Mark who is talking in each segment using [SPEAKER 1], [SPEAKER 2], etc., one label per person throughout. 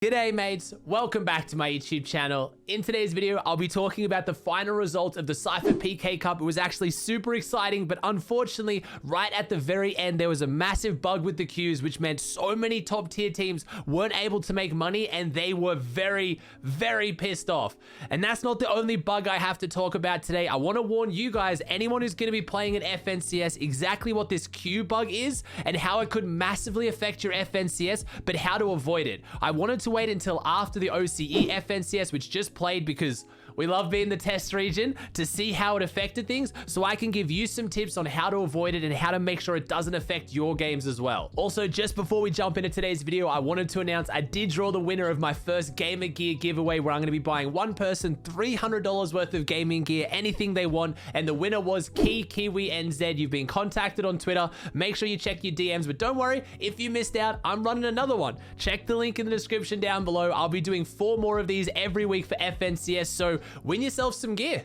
[SPEAKER 1] G'day mates, welcome back to my YouTube channel. In today's video, I'll be talking about the final results of the SypherPK Cup. It was actually super exciting, but unfortunately, right at the very end, there was a massive bug with the queues, which meant so many top tier teams weren't able to make money, and they were very, very pissed off. And that's not the only bug I have to talk about today. I want to warn you guys, anyone who's going to be playing an FNCS, exactly what this queue bug is and how it could massively affect your FNCS, but how to avoid it. I wanted to wait until after the OCE FNCS, which just played, because we love being the test region, to see how it affected things, so I can give you some tips on how to avoid it and how to make sure it doesn't affect your games as well. Also, just before we jump into today's video, I wanted to announce I did draw the winner of my first gamer gear giveaway, where I'm going to be buying one person $300 worth of gaming gear, anything they want, and the winner was Kiwi NZ. You've been contacted on Twitter. Make sure you check your DMs, but don't worry, if you missed out, I'm running another one. Check the link in the description down below. I'll be doing 4 more of these every week for FNCS, so win yourself some gear.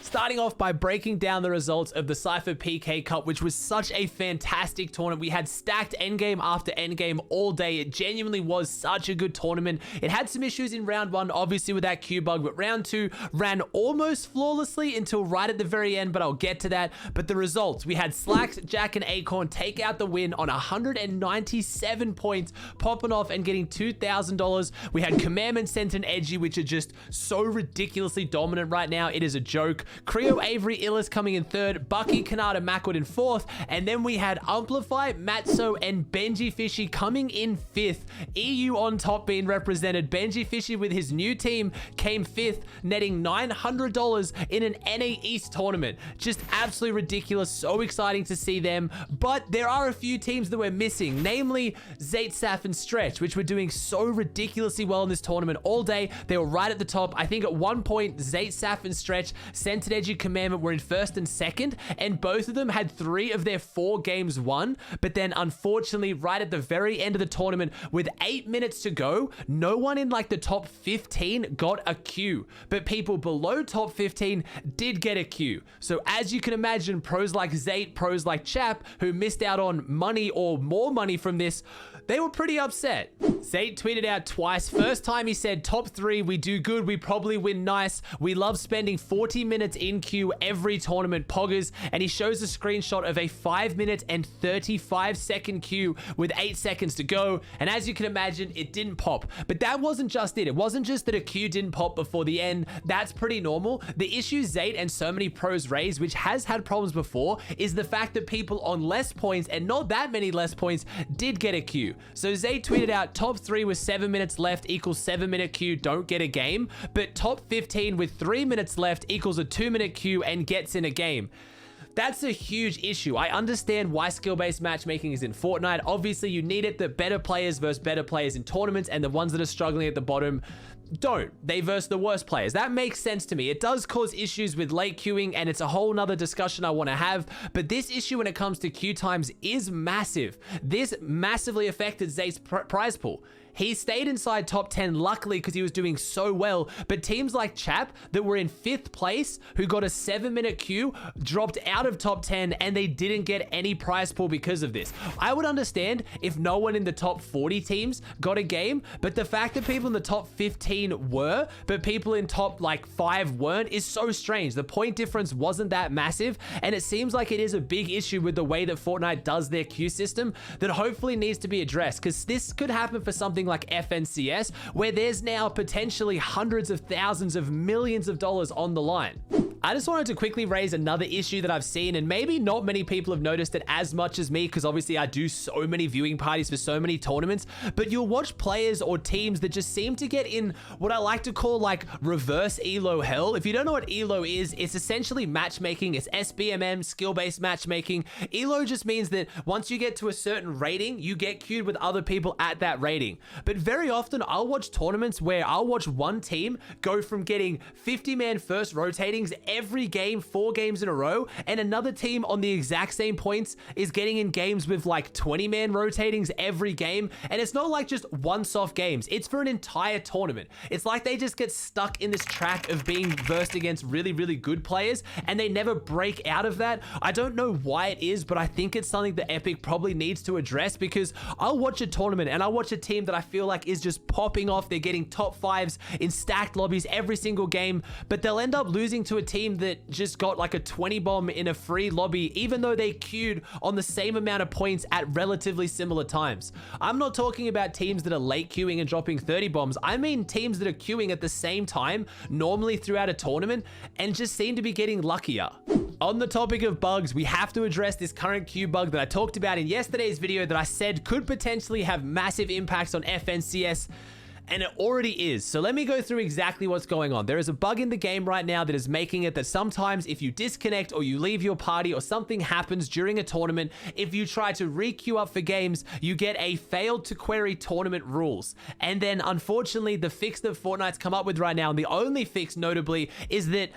[SPEAKER 1] Starting off by breaking down the results of the SypherPK Cup, which was such a fantastic tournament. We had stacked endgame after endgame all day. It genuinely was such a good tournament. It had some issues in round 1, obviously with that queue bug, but round 2 ran almost flawlessly until right at the very end, but I'll get to that. But the results, we had Slacks, Jack, and Acorn take out the win on 197 points, popping off and getting $2,000. We had Commandment, Sent, and Edgy, which are just so ridiculously dominant right now. It is a joke. Creo, Avery, Illis coming in 3rd, Bucky, Kanata, Macwood in 4th, and then we had Amplify, Matzo, and Benji Fishy coming in 5th. EU on top being represented. Benji Fishy with his new team came 5th, netting $900 in an NA East tournament. Just absolutely ridiculous. So exciting to see them. But there are a few teams that we're missing, namely Zate, Saf, and Stretch, which were doing so ridiculously well in this tournament all day. They were right at the top. I think at one point, Zate, Saf, and Stretch sent Edgy Commandment were in 1st and 2nd, and both of them had 3 of their 4 games won. But then unfortunately, right at the very end of the tournament, with 8 minutes to go, no one in like the top 15 got a queue, but people below top 15 did get a queue. So as you can imagine, pros like Zate, pros like Chap, who missed out on money or more money from this, they were pretty upset. Zate tweeted out twice. First time he said, top 3, we do good, we probably win nice. We love spending 40 minutes in queue every tournament, poggers. And he shows a screenshot of a 5-minute and 35-second queue with 8 seconds to go. And as you can imagine, it didn't pop. But that wasn't just it. It wasn't just that a queue didn't pop before the end. That's pretty normal. The issue Zate and so many pros raised, which has had problems before, is the fact that people on less points, and not that many less points, did get a queue. So Zate tweeted out, top 3 with 7 minutes left equals 7-minute queue, don't get a game. But top 15 with 3 minutes left equals a 2-minute queue and gets in a game. That's a huge issue. I understand why skill-based matchmaking is in Fortnite. Obviously, you need it. The better players versus better players in tournaments, and the ones that are struggling at the bottom don't. They verse the worst players. That makes sense to me. It does cause issues with late queuing, and it's a whole nother discussion I want to have. But this issue when it comes to queue times is massive. This massively affected Zate's prize pool. He stayed inside top 10, luckily, because he was doing so well. But teams like Chap that were in 5th place, who got a 7-minute queue, dropped out of top 10, and they didn't get any prize pool because of this. I would understand if no one in the top 40 teams got a game, but the fact that people in the top 15 were, but people in top like 5 weren't, is so strange. The point difference wasn't that massive, and it seems like it is a big issue with the way that Fortnite does their queue system that hopefully needs to be addressed, because this could happen for something like FNCS, where there's now potentially hundreds of thousands of millions of dollars on the line. I just wanted to quickly raise another issue that I've seen, and maybe not many people have noticed it as much as me, because obviously I do so many viewing parties for so many tournaments, but you'll watch players or teams that just seem to get in what I like to call like reverse ELO hell. If you don't know what ELO is, it's essentially matchmaking. It's SBMM, skill-based matchmaking. ELO just means that once you get to a certain rating, you get queued with other people at that rating. But very often I'll watch tournaments where I'll watch one team go from getting 50-man first rotatings every game, 4 games in a row, and another team on the exact same points is getting in games with like 20-man rotatings every game. And it's not like just one-off games. It's for an entire tournament. It's like they just get stuck in this track of being versed against really, really good players, and they never break out of that. I don't know why it is, but I think it's something that Epic probably needs to address, because I'll watch a tournament and I'll watch a team that I feel like is just popping off. They're getting top 5s in stacked lobbies every single game, but they'll end up losing to a team that just got like a 20 bomb in a free lobby, even though they queued on the same amount of points at relatively similar times. I'm not talking about teams that are late queuing and dropping 30 bombs. I mean teams that are queuing at the same time normally throughout a tournament and just seem to be getting luckier. On the topic of bugs, we have to address this current queue bug that I talked about in yesterday's video that I said could potentially have massive impacts on FNCS. And it already is. So let me go through exactly what's going on. There is a bug in the game right now that is making it that sometimes if you disconnect or you leave your party or something happens during a tournament, if you try to re-queue up for games, you get a failed to query tournament rules. And then unfortunately, the fix that Fortnite's come up with right now, and the only fix notably, is that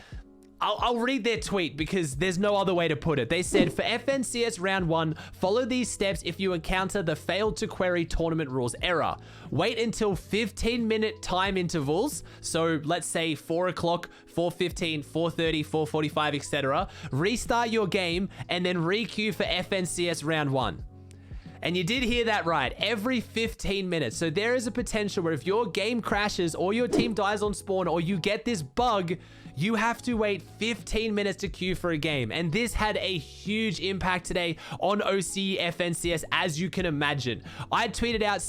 [SPEAKER 1] I'll read their tweet because there's no other way to put it. They said, for FNCS round 1, follow these steps if you encounter the failed to query tournament rules error. Wait until 15-minute time intervals. So let's say 4 o'clock, 4:15, 4:30, 4:45, etc. Restart your game and then re-queue for FNCS round 1. And you did hear that right, every 15 minutes. So there is a potential where if your game crashes or your team dies on spawn or you get this bug, you have to wait 15 minutes to queue for a game. And this had a huge impact today on OCE FNCS, as you can imagine. I tweeted out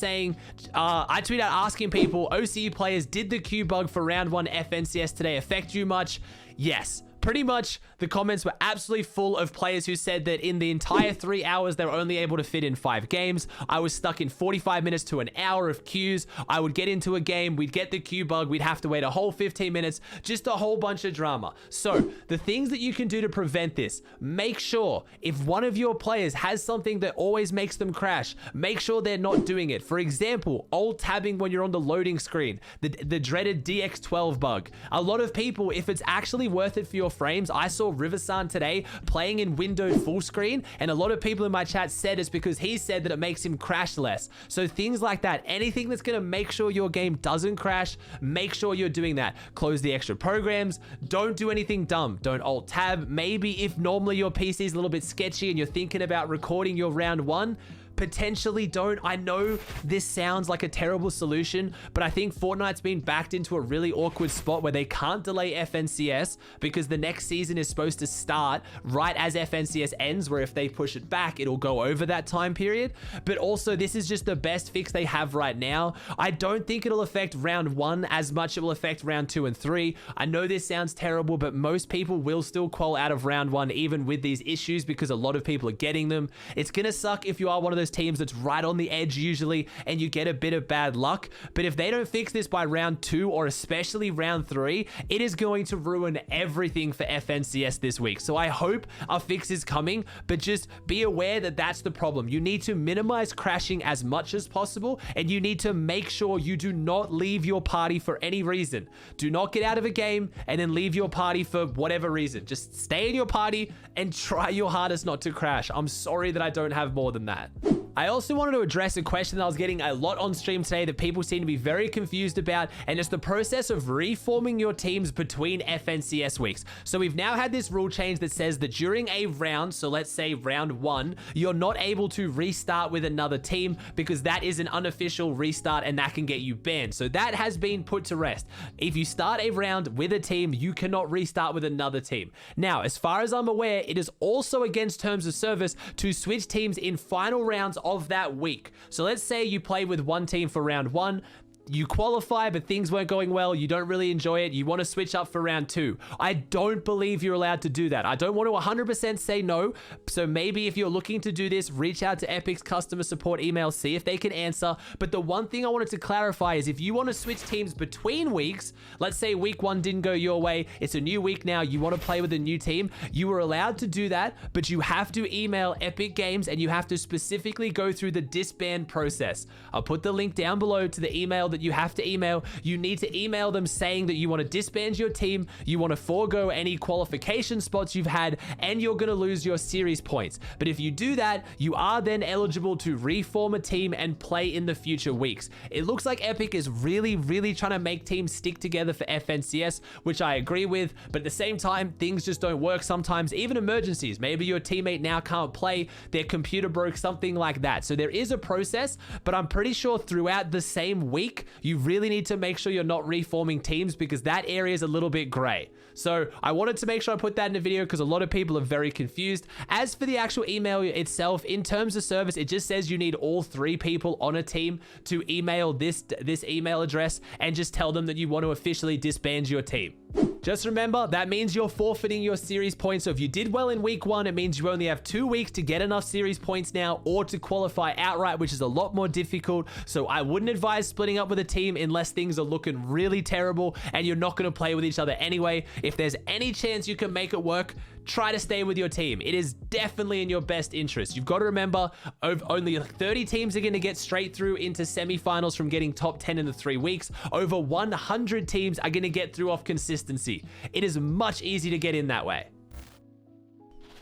[SPEAKER 1] asking people, OCE players, did the queue bug for round 1 FNCS today affect you much? Yes. Pretty much the comments were absolutely full of players who said that in the entire 3 hours, they were only able to fit in 5 games. I was stuck in 45 minutes to an hour of queues. I would get into a game, we'd get the queue bug, we'd have to wait a whole 15 minutes, just a whole bunch of drama. So the things that you can do to prevent this, make sure if one of your players has something that always makes them crash, make sure they're not doing it. For example, alt tabbing when you're on the loading screen, the dreaded DX12 bug. A lot of people, if it's actually worth it for your frames, I saw Riversan today playing in windowed full screen, and a lot of people in my chat said it's because he said that it makes him crash less. So things like that, anything that's going to make sure your game doesn't crash, make sure you're doing that. Close the extra programs, don't do anything dumb, don't alt tab. Maybe if normally your PC is a little bit sketchy and you're thinking about recording your round 1, potentially don't. I know this sounds like a terrible solution, but I think Fortnite's been backed into a really awkward spot where they can't delay FNCS because the next season is supposed to start right as FNCS ends, where if they push it back, it'll go over that time period. But also, this is just the best fix they have right now. I don't think it'll affect round 1 as much it will affect round 2 and 3. I know this sounds terrible, but most people will still qual out of round 1 even with these issues because a lot of people are getting them. It's gonna suck if you are one of those teams that's right on the edge usually and you get a bit of bad luck, but if they don't fix this by round 2 or especially round 3, it is going to ruin everything for FNCS this week. So I hope a fix is coming, but just be aware that that's the problem. You need to minimize crashing as much as possible, and you need to make sure you do not leave your party for any reason. Do not get out of a game and then leave your party for whatever reason. Just stay in your party and try your hardest not to crash. I'm sorry that I don't have more than that. I also wanted to address a question that I was getting a lot on stream today that people seem to be very confused about, and it's the process of reforming your teams between FNCS weeks. So we've now had this rule change that says that during a round, so let's say round 1, you're not able to restart with another team because that is an unofficial restart and that can get you banned. So that has been put to rest. If you start a round with a team, you cannot restart with another team. Now, as far as I'm aware, it is also against terms of service to switch teams in final rounds of that week. So let's say you play with one team for round 1, you qualify, but things weren't going well, you don't really enjoy it, you want to switch up for round 2. I don't believe you're allowed to do that. I don't want to 100% say no, so maybe if you're looking to do this, reach out to Epic's customer support email, see if they can answer. But the one thing I wanted to clarify is if you want to switch teams between weeks, let's say week 1 didn't go your way, it's a new week now, you want to play with a new team, you are allowed to do that, but you have to email Epic Games and you have to specifically go through the disband process. I'll put the link down below to the email that that you have to email. You need to email them saying that you want to disband your team, you want to forego any qualification spots you've had, and you're going to lose your series points. But if you do that, you are then eligible to reform a team and play in the future weeks. It looks like Epic is really trying to make teams stick together for FNCS, which I agree with, but at the same time, things just don't work sometimes, even emergencies. Maybe your teammate now can't play, their computer broke, something like that. So there is a process, but I'm pretty sure throughout the same week, you really need to make sure you're not reforming teams, because that area is a little bit gray. So I wanted to make sure I put that in the video because a lot of people are very confused. As for the actual email itself, in terms of service, it just says you need all 3 people on a team to email this email address and just tell them that you want to officially disband your team. Just remember, that means you're forfeiting your series points. So if you did well in week 1, it means you only have 2 weeks to get enough series points now or to qualify outright, which is a lot more difficult. So I wouldn't advise splitting up with a team unless things are looking really terrible and you're not going to play with each other anyway. If there's any chance you can make it work, try to stay with your team. It is definitely in your best interest. You've got to remember, only 30 teams are going to get straight through into semifinals from getting top 10 in the 3 weeks. Over 100 teams are going to get through off consistency. It is much easier to get in that way.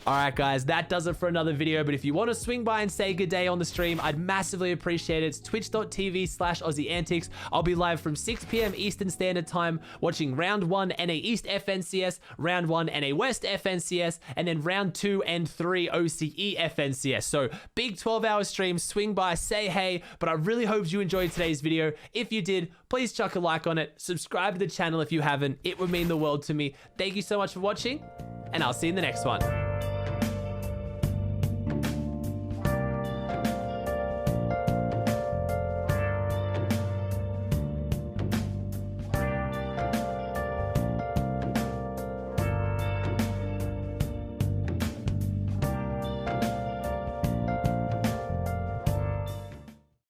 [SPEAKER 1] Alright guys, that does it for another video, but if you want to swing by and say good day on the stream, I'd massively appreciate it. It's twitch.tv/Aussie Antics. I'll be live from 6 p.m. Eastern Standard Time, watching Round 1 NA East FNCS, Round 1 NA West FNCS, and then Round 2 and 3 OCE FNCS. So, big 12-hour stream, swing by, say hey, but I really hope you enjoyed today's video. If you did, please chuck a like on it, subscribe to the channel if you haven't. It would mean the world to me. Thank you so much for watching, and I'll see you in the next one.